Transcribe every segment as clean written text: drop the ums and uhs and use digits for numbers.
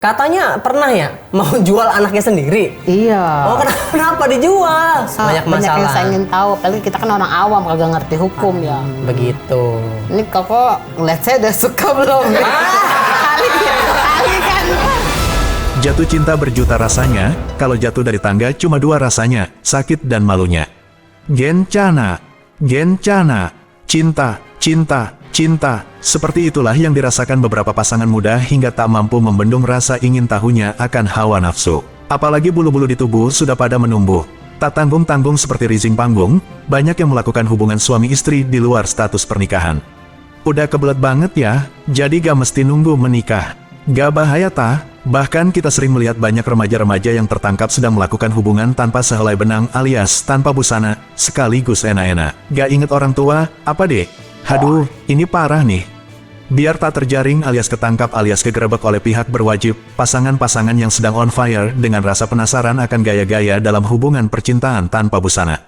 Katanya pernah ya mau jual anaknya sendiri. Iya. Oh, kenapa dijual? Banyak masalah. Banyak yang saya ingin tahu, apalagi kita kan orang awam kagak ngerti hukum ya. Begitu. Ini kok ngeliat saya udah suka belum? Kali kan. Jatuh cinta berjuta rasanya, kalau jatuh dari tangga cuma dua rasanya, sakit dan malunya. Gencana, cinta, cinta. Seperti itulah yang dirasakan beberapa pasangan muda hingga tak mampu membendung rasa ingin tahunya akan hawa nafsu. Apalagi bulu-bulu di tubuh sudah pada menumbuh. Tak tanggung-tanggung seperti rising panggung, banyak yang melakukan hubungan suami istri di luar status pernikahan. Udah kebelet banget ya, jadi gak mesti nunggu menikah. Gak bahaya tah? Bahkan kita sering melihat banyak remaja-remaja yang tertangkap sedang melakukan hubungan tanpa sehelai benang alias tanpa busana, sekaligus enak-enak. Gak inget orang tua, apa deh? Haduh, ini parah nih. Biar tak terjaring alias ketangkap alias kegerebek oleh pihak berwajib, pasangan-pasangan yang sedang on fire dengan rasa penasaran akan gaya-gaya dalam hubungan percintaan tanpa busana.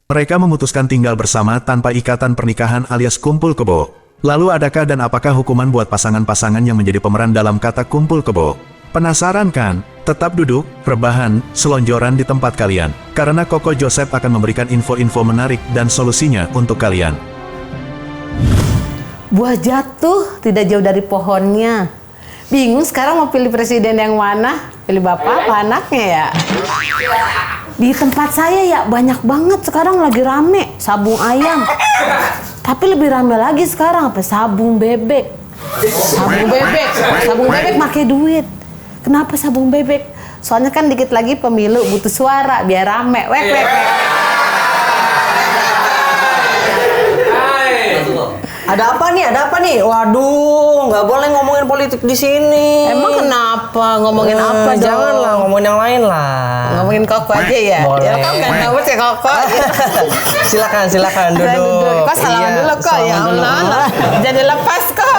Mereka memutuskan tinggal bersama tanpa ikatan pernikahan alias kumpul kebo. Lalu adakah dan apakah hukuman buat pasangan-pasangan yang menjadi pemeran dalam kata kumpul kebo? Penasaran kan? Tetap duduk, rebahan, selonjoran di tempat kalian. Karena Koko Joseph akan memberikan info-info menarik dan solusinya untuk kalian. Buah jatuh tidak jauh dari pohonnya. Bingung sekarang mau pilih presiden yang mana? Pilih bapak apa anaknya ya? Di tempat saya ya banyak banget sekarang lagi rame sabung ayam. Tapi lebih rame lagi sekarang apa? Sabung bebek. Sabung bebek pakai duit. Kenapa sabung bebek? Soalnya kan dikit lagi pemilu butuh suara biar rame. Wek. Ada apa nih? Waduh, nggak boleh ngomongin politik di sini. Emang kenapa? Ngomongin apa dong? Janganlah, ngomongin yang lain lah. Ngomongin Koko aja ya? Boleh. Ya kan gak tahu sih Koko. Silakan duduk. Kok salaman dulu kok ya Allah. Jadi lepas kok.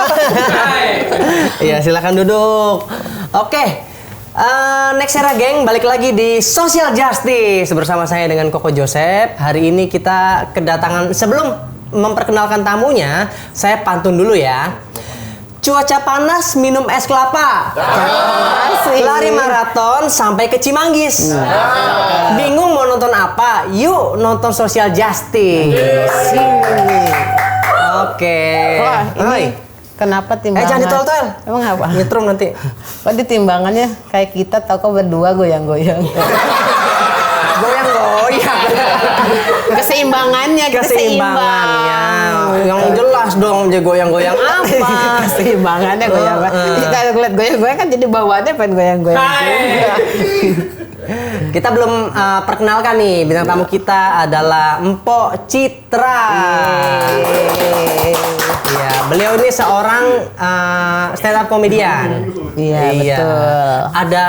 Iya, silakan duduk. Oke. Next era geng, balik lagi di Social Justice bersama saya dengan Koko Joseph. Hari ini kita kedatangan, sebelum memperkenalkan tamunya, saya pantun dulu ya. Cuaca panas, minum es kelapa. Lari maraton sampai ke Cimanggis. Bingung mau nonton apa? Yuk nonton Social Justice. Oke. Wah, ini kenapa timbangan? Jangan ditol-tol. Emang apa? Nyetrum nanti. Kok di timbangannya kayak kita tau kok berdua goyang-goyang. Goyang-goyang. Keseimbangannya. Yang jelas dong, jadi goyang-goyang apa? Keseimbangannya goyang-goyang. Kita ngeliat goyang-goyang kan jadi bawaannya pengen goyang-goyang juga. Kita belum perkenalkan nih, bintang tamu kita adalah Mpok Citra. Iya, beliau ini seorang stand up comedian. Iya, betul. Ada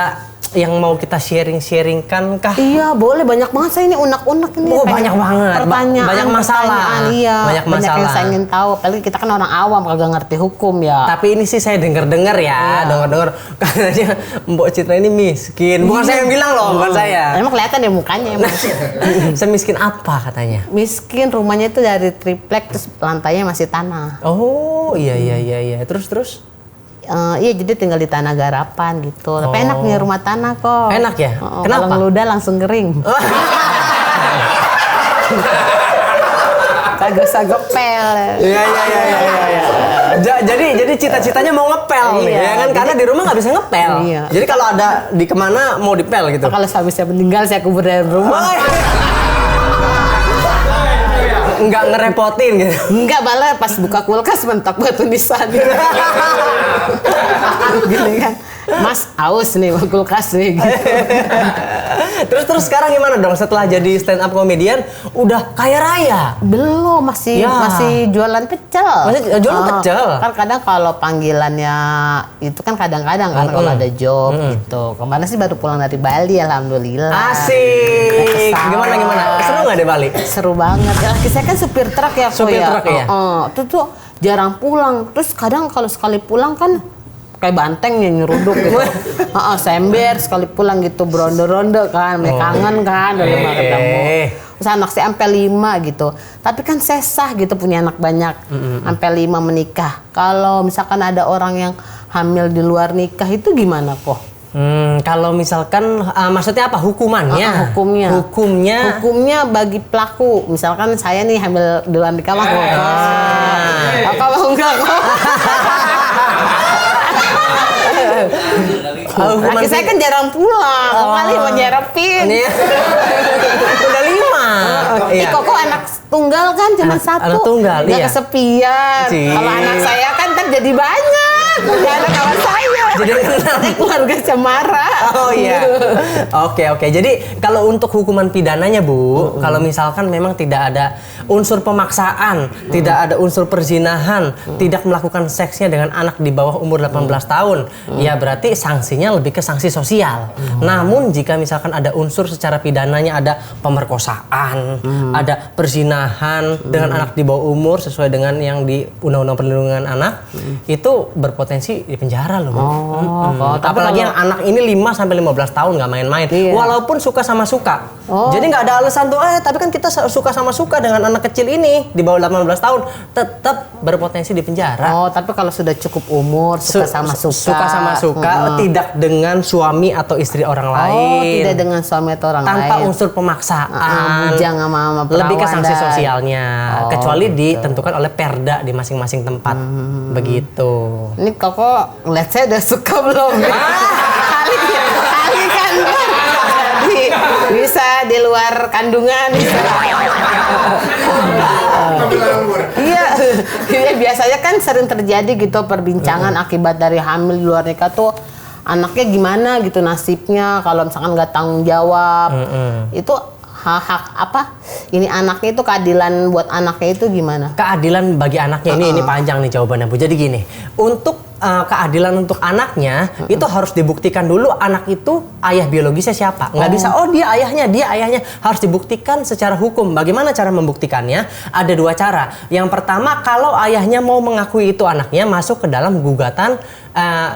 yang mau kita sharing-sharingkan kah? Iya, boleh, banyak banget saya ini unek-unek ini. Oh, banyak banget. Pertanyaan, banyak masalah. Iya. Banyak masalah. Yang saya ingin tahu, apalagi kita kan orang awam kagak ngerti hukum ya. Tapi ini sih saya dengar-dengar ya, dengar-dengar katanya Mbok Citra ini miskin. Bukan saya yang bilang loh, bukan saya. Emang kelihatan deh mukanya emang. Semiskin apa katanya? Miskin, rumahnya itu dari triplek terus lantainya masih tanah. Oh, iya. Terus? Iya, jadi tinggal di tanah garapan gitu. Tapi enak nih rumah tanah kok. Enak ya? Kenapa? Kalau ngeludah langsung kering. Kagak usah gepel. Iya. Jadi cita-citanya mau ngepel nih, ya kan? Karena di rumah nggak bisa ngepel. Iya. Jadi kalau ada di kemana mau dipel gitu. Kalau suami saya meninggal saya kubur dari rumah. Nggak ngerepotin gitu. Enggak, malah pas buka kulkas mentok batu nisan. Gini kan. Mas, aus nih kulkas nih gitu. Terus sekarang gimana dong setelah jadi stand up comedian udah kaya raya? Belum, masih jualan pecel. Masih jualan pecel. Kan kadang kalau panggilannya itu kan kadang-kadang kan kalau ada job gitu. Kemarin sih baru pulang dari Bali, alhamdulillah. Asik. Gimana? Seru nggak di Bali? Seru banget. Ya, laki saya kan supir truk ya. Supir truk ya. Itu tuh jarang pulang. Terus kadang kalau sekali pulang kan kayak banteng yang nyeruduk gitu. Sember sekali pulang gitu, beronde-ronde kan, kangen kan, udah lama ketemu. Terus anak saya sampai 5 gitu. Tapi kan sesah gitu punya anak banyak. Sampai 5 menikah. Kalau misalkan ada orang yang hamil di luar nikah itu gimana kok? Kalau misalkan maksudnya apa hukumannya? Hukumnya bagi pelaku. Misalkan saya nih hamil di luar nikah mah. Apa mau enggak kok? Laki saya kan jarang pulang, kali mau nyerapin. Udah 5. Iya. Koko anak tunggal kan cuma satu. Anak tunggal, nggak kesepian. Kalau anak saya kan jadi banyak. Udah ada kawan saya. Jadi keluarga cemara. Oh iya. Oke. Jadi kalau untuk hukuman pidananya Bu, kalau misalkan memang tidak ada unsur pemaksaan, tidak ada unsur perzinahan, tidak melakukan seksnya dengan anak di bawah umur 18 tahun, ya berarti sanksinya lebih ke sanksi sosial. Namun jika misalkan ada unsur secara pidananya ada pemerkosaan, ada perzinahan dengan anak di bawah umur sesuai dengan yang di Undang-Undang Perlindungan Anak, itu berpotensi di penjara loh. Apalagi yang anak ini 5 sampai 15 tahun nggak main-main. Iya. Walaupun suka sama suka. Jadi nggak ada alasan tuh tapi kan kita suka sama suka dengan anak kecil ini di bawah 18 tahun, tetap berpotensi di penjara. Tapi kalau sudah cukup umur suka sama suka, tidak dengan suami atau istri orang lain. Tidak dengan suami atau orang lain. Tanpa unsur pemaksaan. Bujang sama perawan. Lebih ke sanksi sosialnya. Kecuali ditentukan oleh perda di masing-masing tempat. Begitu. Ini Koko ngeliat saya udah suka belum? Kali kan. Jadi bisa di luar kandungan. Iya, biasanya kan sering terjadi gitu perbincangan akibat dari hamil di luar nikah tuh anaknya gimana gitu nasibnya kalau misalkan nggak tanggung jawab. Itu hak apa? Ini anaknya itu keadilan buat anaknya itu gimana? Keadilan bagi anaknya ini panjang nih jawabannya Bu. Jadi gini, untuk keadilan untuk anaknya itu harus dibuktikan dulu anak itu ayah biologisnya siapa. Nggak bisa dia ayahnya harus dibuktikan secara hukum. Bagaimana cara membuktikannya? Ada 2 cara. Yang pertama, kalau ayahnya mau mengakui itu anaknya, masuk ke dalam gugatan,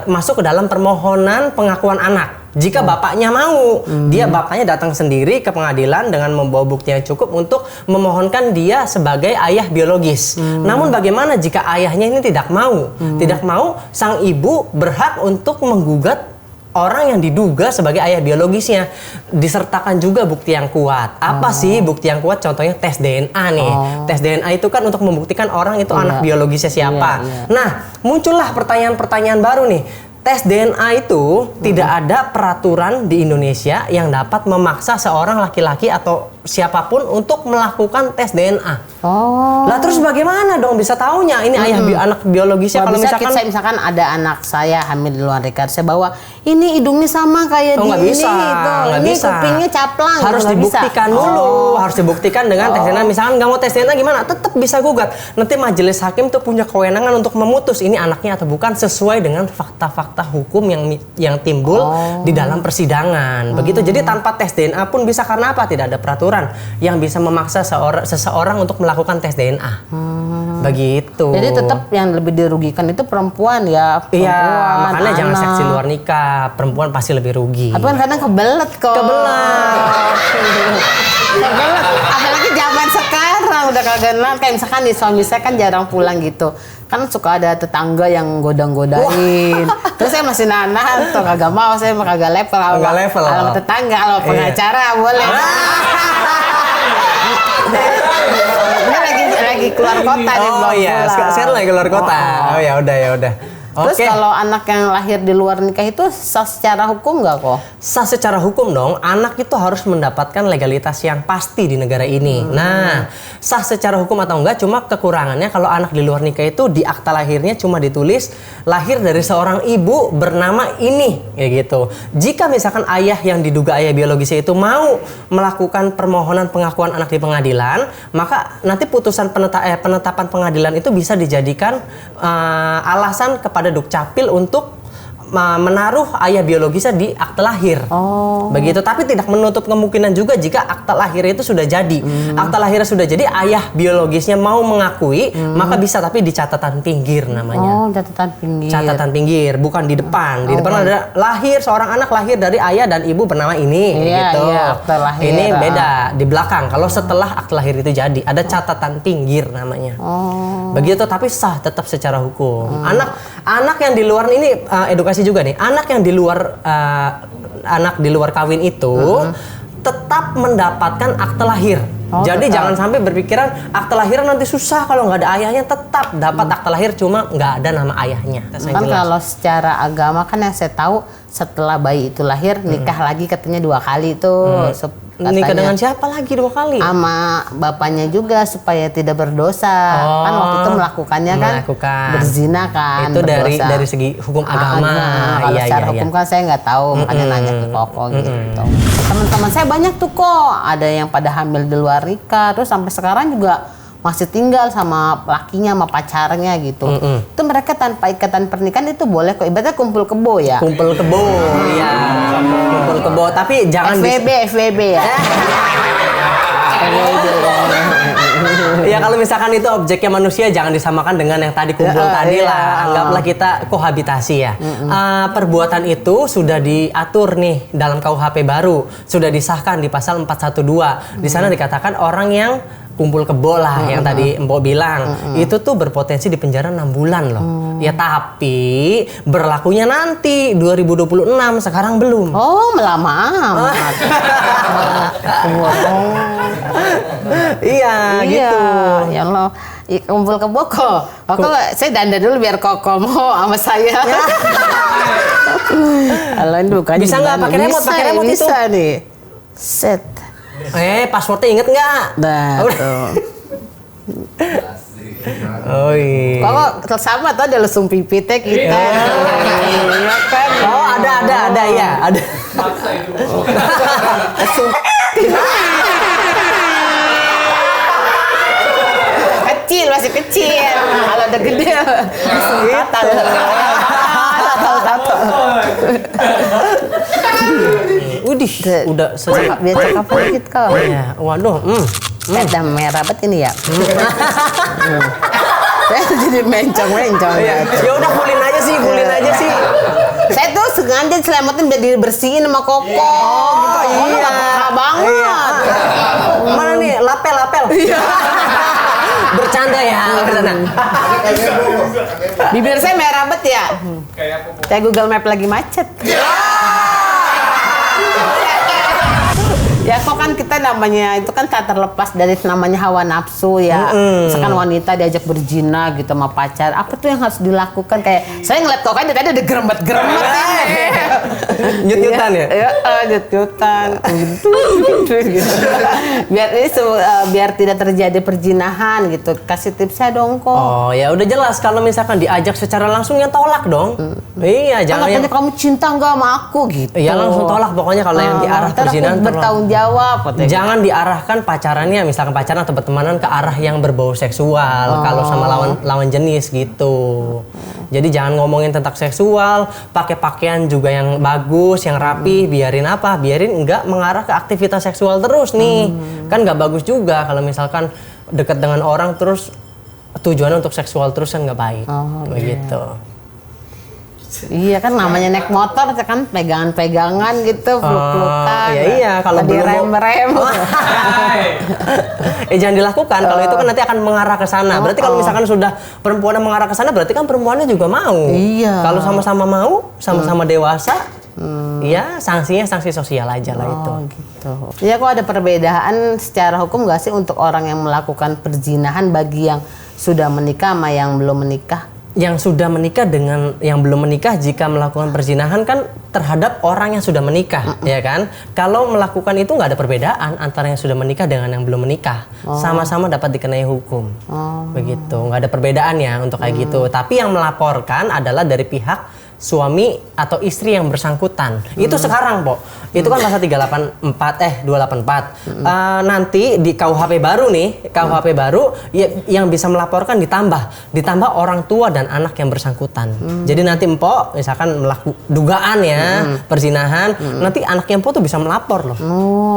masuk ke dalam permohonan pengakuan anak. Jika bapaknya mau, bapaknya datang sendiri ke pengadilan dengan membawa bukti yang cukup untuk memohonkan dia sebagai ayah biologis. Namun bagaimana jika ayahnya ini tidak mau? Tidak mau, sang ibu berhak untuk menggugat orang yang diduga sebagai ayah biologisnya. Disertakan juga bukti yang kuat. Apa sih bukti yang kuat? Contohnya tes DNA nih. Tes DNA itu kan untuk membuktikan orang itu anak biologisnya siapa. Nah, muncullah pertanyaan-pertanyaan baru nih. Tes DNA itu tidak ada peraturan di Indonesia yang dapat memaksa seorang laki-laki atau siapapun untuk melakukan tes DNA. Lah terus bagaimana dong bisa taunya ini ayah anak biologisnya? Kalau misalkan ada anak saya hamil di luar nikah, saya bawa ini hidungnya sama kayak nggak ini bisa, nggak ini bisa. kupingnya caplang. Harus dibuktikan dulu, harus dibuktikan dengan tes DNA. Misalkan nggak mau tes DNA gimana? Tetap bisa gugat. Nanti majelis hakim tuh punya kewenangan untuk memutus ini anaknya atau bukan sesuai dengan fakta-fakta hukum yang timbul di dalam persidangan. Begitu. Jadi tanpa tes DNA pun bisa, karena apa? Tidak ada peraturan yang bisa memaksa seseorang untuk melakukan tes DNA. Begitu. Jadi tetap yang lebih dirugikan itu perempuan ya. Iya, makanya jangan seksi luar nikah. Perempuan pasti lebih rugi. Tapi kan kadang kebelet kok. Kebelet. Apalagi zaman sekarang udah kagak kenal. Kayak misalkan nih suami saya kan jarang pulang gitu. Kan suka ada tetangga yang godang-godain. Terus saya masih nahan, tuh kagak mau, saya mah kagak level. Kalau tetangga, kalau pengacara boleh. Ini lagi keluar kota nih belum pulang. Sekarang lagi keluar kota. Ya udah. Terus kalau anak yang lahir di luar nikah itu sah secara hukum nggak kok? Sah secara hukum dong. Anak itu harus mendapatkan legalitas yang pasti di negara ini. Nah, sah secara hukum atau enggak, cuma kekurangannya kalau anak di luar nikah itu di akta lahirnya cuma ditulis lahir dari seorang ibu bernama ini, kayak gitu. Jika misalkan ayah yang diduga ayah biologisnya itu mau melakukan permohonan pengakuan anak di pengadilan, maka nanti putusan penetapan pengadilan itu bisa dijadikan alasan kepada Dukcapil untuk menaruh ayah biologisnya di akte lahir. Begitu. Tapi tidak menutup kemungkinan juga jika akte lahir itu sudah jadi. Akte lahirnya sudah jadi, ayah biologisnya mau mengakui, maka bisa, tapi di catatan pinggir namanya. Catatan pinggir. Catatan pinggir, bukan di depan. Di depan ada lahir, seorang anak lahir dari ayah dan ibu bernama ini, gitu. Iya, akte lahir. Ini beda di belakang. Kalau setelah akte lahir itu jadi, ada catatan pinggir namanya. Begitu, tapi sah tetap secara hukum. anak yang di luar ini edukasi juga nih. Anak yang di luar anak di luar kawin itu tetap mendapatkan akte lahir. Jadi jangan sampai berpikiran akte lahir nanti susah kalau nggak ada ayahnya, tetap dapat akte lahir cuma nggak ada nama ayahnya. Kan kalau secara agama kan yang saya tahu setelah bayi itu lahir nikah lagi katanya 2 kali tuh. Nikah dengan siapa lagi 2 kali? Sama bapaknya juga supaya tidak berdosa. Kan waktu itu melakukannya kan berzina kan. Itu dari segi hukum agama. Kalau secara hukum kan saya nggak tahu, makanya nanya ke Koko gitu. Teman-teman saya banyak tuh kok, ada yang pada hamil di luar nikah, terus sampai sekarang juga masih tinggal sama lakinya, sama pacarnya gitu. Itu mereka tanpa ikatan pernikahan itu boleh kok, ibaratnya kumpul kebo ya. Kumpul kebo, iya. Kumpul kebo, tapi jangan FWB ya. Ya kalau misalkan itu objeknya manusia, jangan disamakan dengan yang tadi kumpul tadi lah. Anggaplah kita kohabitasi ya. Perbuatan itu sudah diatur nih dalam KUHP baru, sudah disahkan di pasal 412. Di sana dikatakan orang yang kumpul kebo lah yang tadi Mbok bilang itu tuh berpotensi di penjara 6 bulan loh. Ya tapi berlakunya nanti 2026, sekarang belum. Oh, lama amat. Iya gitu. Ya Allah, kumpul kebo kok. Koko saya dandan dulu biar Koko mau sama saya. Kalau ini bukan bisa nggak pakai remote? Pakai remote itu. Bisa nih. Set. Passwordnya inget nggak? Nah, tuh. Oh iya. Kok sama tuh ada lesung pipitnya kita. Iya kan? Oh ada ya, ada. Kecil, masih kecil. Kalau udah gede lesung kata. Tahu. Udih, udah selesai. Biar cakap dikit kok. Ya, waduh. Udah merah banget ini ya. Saya jadi mencong-mencong. Ya udah pulin aja sih. Saya tuh sengaja selamatin biar dibersihin sama Koko. Oh, gitu. Iya. Nggak peka banget. Mana nih? Lapel. Bercanda ya, bercanda. Bibir saya merah banget ya. Kayak Google Map lagi macet. Ya kok kan kita namanya itu kan tak terlepas dari namanya hawa nafsu ya. Misalkan wanita diajak berzina gitu sama pacar, apa tuh yang harus dilakukan? Kayak saya ngeliat kok kan tadi ada gerembet-gerembet Nyut-nyutan ya? Nyut-nyutan. Biar tidak terjadi perzinahan gitu. Kasih tipsnya dong kok. Oh ya udah jelas, kalau misalkan diajak secara langsung ya tolak dong. Iya, jangan yang kamu cinta nggak sama aku gitu. Iya langsung tolak pokoknya kalau yang diarah perzinahan bertanggung jawab. Jangan diarahkan pacarannya, misalkan pacaran atau bertemanan ke arah yang berbau seksual kalau sama lawan jenis gitu. Jadi jangan ngomongin tentang seksual, pakai pakaian juga yang bagus, yang rapi, biarin enggak mengarah ke aktivitas seksual terus nih. Kan nggak bagus juga kalau misalkan dekat dengan orang terus tujuannya untuk seksual terus kan nggak baik. Begitu. Iya kan namanya naik motor kan pegangan-pegangan gitu, peluk-pelukan. Iya kalau belum rem-rem. Jangan dilakukan kalau itu kan nanti akan mengarah ke sana. Berarti kalau misalkan sudah perempuan yang mengarah ke sana berarti kan perempuannya juga mau. Iya. Kalau sama-sama mau, sama-sama dewasa, ya sanksinya sanksi sosial aja lah itu. Gitu. Iya kok ada perbedaan secara hukum nggak sih untuk orang yang melakukan perzinahan bagi yang sudah menikah sama yang belum menikah? Yang sudah menikah dengan yang belum menikah jika melakukan perzinahan kan terhadap orang yang sudah menikah, ya kan? Kalau melakukan itu nggak ada perbedaan antara yang sudah menikah dengan yang belum menikah, sama-sama dapat dikenai hukum, begitu. Nggak ada perbedaan ya untuk kayak gitu. Tapi yang melaporkan adalah dari pihak suami atau istri yang bersangkutan. Itu sekarang, Pok. Itu kan pasal 284. Nanti di KUHP baru nih, KUHP baru yang bisa melaporkan ditambah orang tua dan anak yang bersangkutan. Jadi nanti Empok misalkan melakukan dugaan ya, perzinahan, nanti anaknya Empok tuh bisa melapor loh.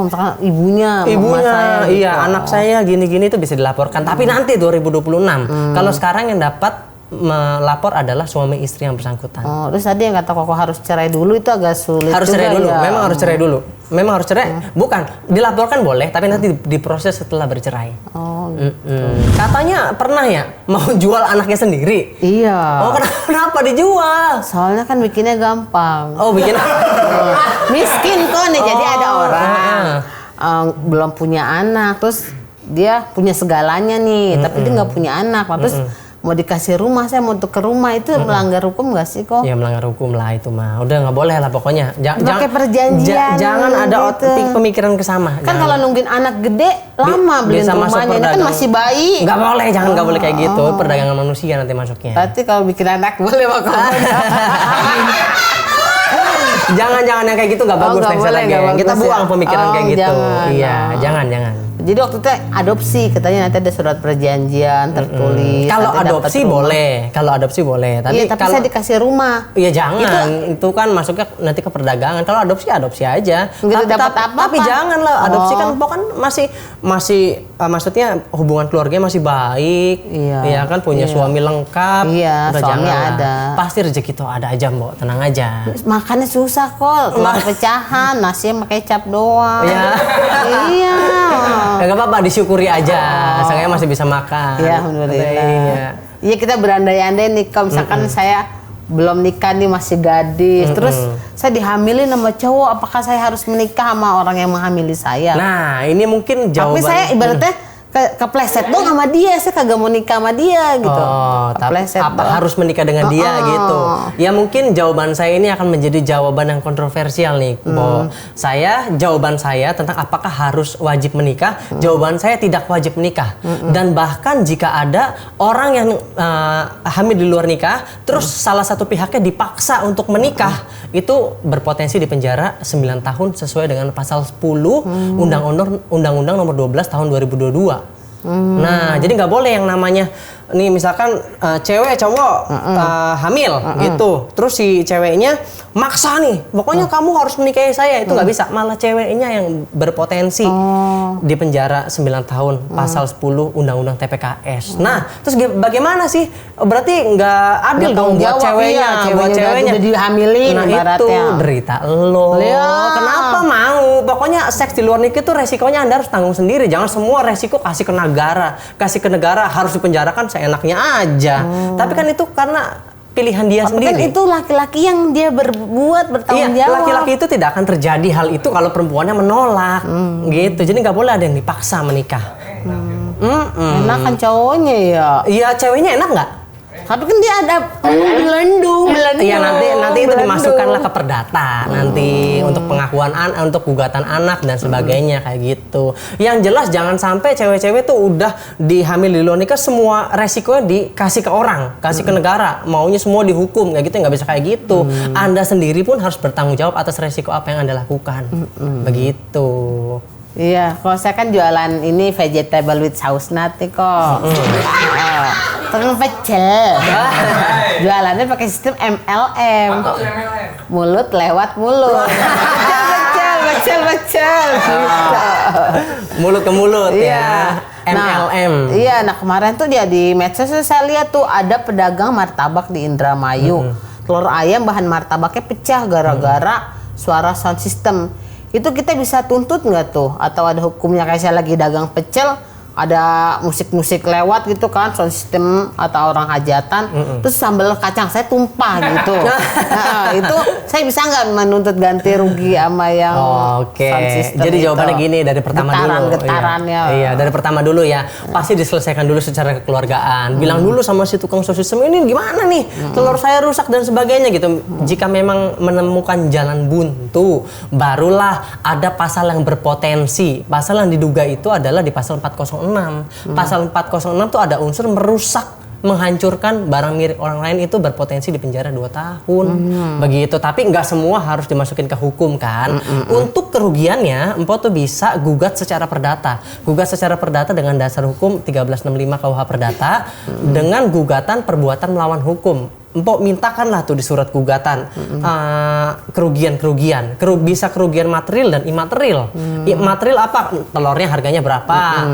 Misalkan ibunya saya, iya, anak saya gini-gini itu bisa dilaporkan. Tapi nanti 2026. Kalau sekarang yang dapat melapor adalah suami istri yang bersangkutan. Oh, terus tadi yang kata Koko harus cerai dulu itu agak sulit. Harus juga cerai dulu, ya. memang harus cerai dulu. Memang harus cerai, bukan dilaporkan boleh, tapi nanti diproses setelah bercerai. Oh, Katanya pernah ya mau jual anaknya sendiri. iya. Oh kenapa dijual? Soalnya kan bikinnya gampang. Oh bikin. Miskin kok nih, jadi ada Oh, orang belum punya anak, terus dia punya segalanya nih, tapi dia nggak punya anak, terus mau dikasih rumah, saya mau tuker rumah, itu melanggar hukum nggak sih kok? Ya melanggar hukum lah itu mah. Udah nggak boleh lah pokoknya. Pakai perjanjian jangan ada gitu. pemikiran ke sama. Kan kalau nungguin anak gede lama beliin bisa masuk rumahnya, ini kan perdagang. masih bayi. Nggak boleh, nggak boleh kayak gitu. Perdagangan manusia nanti masuknya. Berarti kalau bikin anak boleh Pak Koko. Jangan yang kayak gitu nggak bagus nggak next boleh, lagi. nggak bagus Kita buang ya. pemikiran kayak gitu. Jangan. Iya, jangan. Jadi waktu itu adopsi, katanya nanti ada surat perjanjian tertulis. Kalau nanti dapat adopsi rumah. boleh, Tapi Iya, tapi kalau saya dikasih rumah. Iya jangan, itu kan masuknya nanti ke perdagangan. Kalau adopsi aja. Nggak dapat apa-apa. Tapi jangan lah, adopsi Oh. kan pokoknya masih maksudnya hubungan keluarganya masih baik. Iya. Kan punya suami lengkap. Iya, Udah suami jangan lah. ada. Pasti rezeki itu ada aja, Mbok. Tenang aja. Makannya susah kok, telur pecahan, nasinya pakai kecap doang. Iya. Iya. Ya nggak apa-apa, disyukuri aja. Saya masih bisa makan. Iya, alhamdulillah. Iya. Iya, kita berandai-andai nih, kalau misalkan saya belum nikah nih, masih gadis, terus saya dihamilin sama cowok, apakah saya harus menikah sama orang yang menghamili saya? Nah, ini mungkin jawaban. Tapi saya ibaratnya kepleset dong sama dia, saya kagak mau nikah sama dia gitu. Oh, tapi Kepleset apa doang. harus menikah dengan dia gitu? Ya mungkin jawaban saya ini akan menjadi jawaban yang kontroversial nih, Bo. Jawaban saya tentang apakah harus wajib menikah, jawaban saya tidak wajib menikah. Dan bahkan jika ada orang yang hamil di luar nikah, terus salah satu pihaknya dipaksa untuk menikah, itu berpotensi dipenjara 9 tahun sesuai dengan pasal 10 Undang-Undang Nomor 12 tahun 2022. Nah, jadi nggak boleh yang namanya nih misalkan cewek cowok hamil gitu, terus si ceweknya maksa nih, pokoknya kamu harus menikahi saya, itu nggak bisa, malah ceweknya yang berpotensi dipenjara 9 tahun pasal 10 Undang-Undang TPKS. Nah, terus bagaimana sih? Berarti nggak adil Nggak dong tanggung buat jawab, ceweknya, iya, buat ceweknya udah dihamilin nah itu ibaratnya. derita lo. Iya. Kenapa mau? Pokoknya seks di luar nikah itu resikonya Anda harus tanggung sendiri. Jangan semua resiko kasih ke negara. Kasih ke negara harus dipenjarakan seenaknya aja. Tapi kan itu karena pilihan dia Tapi sendiri. kan itu laki-laki yang dia bertanggung Iya, jawab. laki-laki itu tidak akan terjadi hal itu kalau perempuannya menolak. Gitu. Jadi nggak boleh ada yang dipaksa menikah. Enak kan cowoknya ya. Iya, ceweknya enak nggak? Tapi kan dia ada belendung. Iya, nanti itu dimasukkanlah ke perdata nanti untuk pengakuan untuk gugatan anak dan sebagainya kayak gitu. Yang jelas jangan sampai cewek-cewek tuh udah dihamil di luar nikah semua resikonya dikasih ke orang, kasih ke negara, maunya semua dihukum kayak gitu, nggak bisa kayak gitu. Anda sendiri pun harus bertanggung jawab atas resiko apa yang Anda lakukan. Begitu. Iya, kalau saya kan jualan ini vegetable with saus nut nih kok. Terus pecel. Jualannya pakai sistem MLM. Mulut lewat mulut. Pecel. Mulut ke mulut Iya. ya. MLM. Nah kemarin tuh dia di medsos saya lihat tuh ada pedagang martabak di Indramayu. Telur ayam bahan martabaknya pecah gara-gara suara sound system. Itu kita bisa tuntut nggak tuh? Atau ada hukumnya kayak saya lagi dagang pecel, ada musik-musik lewat gitu kan, sound system atau orang hajatan, terus sambal kacang saya tumpah gitu. Nah, itu saya bisa nggak menuntut ganti rugi sama yang sound system? Jadi itu? jawabannya gini dari pertama dulu. Getarannya. Iya, dari pertama dulu ya. Pasti diselesaikan dulu secara kekeluargaan. Bilang dulu sama si tukang sound system ini gimana nih? Telur saya rusak dan sebagainya gitu. Jika memang menemukan jalan buntu, barulah ada pasal yang berpotensi. Pasal yang diduga itu adalah di pasal 406. Pasal 406 tuh ada unsur merusak, menghancurkan barang milik orang lain, itu berpotensi dipenjara 2 tahun. Begitu. Tapi nggak semua harus dimasukin ke hukum kan. Untuk kerugiannya, Empo tuh bisa gugat secara perdata. Gugat secara perdata dengan dasar hukum 1365 KUH Perdata dengan gugatan perbuatan melawan hukum. Empok mintakan lah tuh di surat gugatan kerugian-kerugian, bisa kerugian material dan imaterial. Material apa? Telurnya harganya berapa?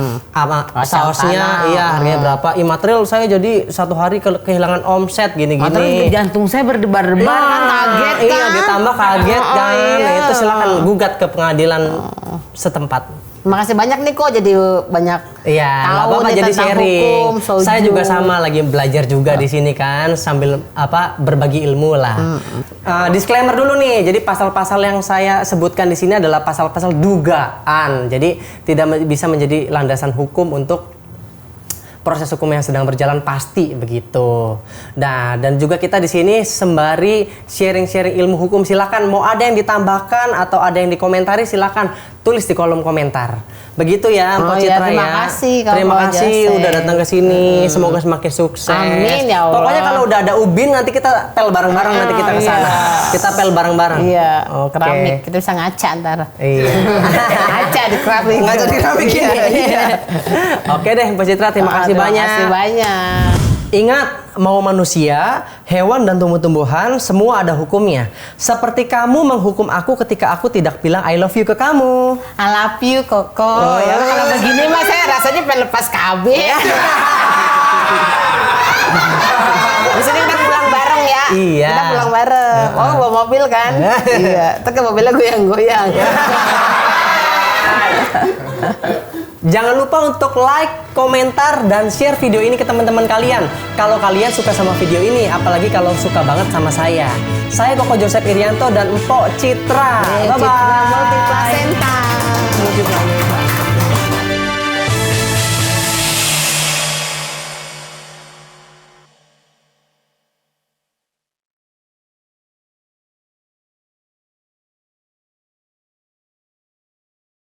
Sausnya iya harganya berapa? Imaterial saya jadi satu hari kehilangan omset gini-gini. Terus jantung saya berdebar-debar kan, kaget kan? Iya, ditambah kaget kan. Iya. Itu silakan gugat ke pengadilan setempat. Makasih banyak nih kok, jadi banyak Iya, nggak tahu apa-apa nih jadi tentang sharing. hukum, soju. Saya juga sama lagi belajar juga di sini kan sambil berbagi ilmu lah. Disclaimer dulu nih. Jadi pasal-pasal yang saya sebutkan di sini adalah pasal-pasal dugaan. Jadi tidak bisa menjadi landasan hukum untuk proses hukum yang sedang berjalan pasti begitu. Nah, dan juga kita di sini sembari sharing-sharing ilmu hukum, silakan mau ada yang ditambahkan atau ada yang dikomentari silakan tulis di kolom komentar. Begitu ya, Mpok Citra terima kasih kalau Terima Mpok kasih Joseph. udah datang ke sini. Semoga semakin sukses. Amin, ya Allah. Pokoknya kalau udah ada ubin nanti kita pel bareng-bareng nanti kita ke sana. Kita pel bareng-bareng. Iya, Oke. keramik. Kita bisa ngaca ntar. Iya. Ngaca di keramik. Ngaca di keramik ini. Iya. Oke deh, Mpok Citra, terima kasih banyak. Terima kasih banyak. Ingat, mau manusia, hewan dan tumbuh-tumbuhan semua ada hukumnya. Seperti kamu menghukum aku ketika aku tidak bilang I love you ke kamu. I love you, Koko. Ya, kalau begini mah saya rasanya pengen lepas KB. Di sini kita pulang bareng ya. Iya. Kita pulang bareng. Oh, bawa mobil kan? Iya. Terus ke mobilnya goyang-goyang. Jangan lupa untuk like, komentar, dan share video ini ke teman-teman kalian. Kalau kalian suka sama video ini, apalagi kalau suka banget sama saya. Saya Koko Joseph Irianto dan Mpok Citra. Bye-bye.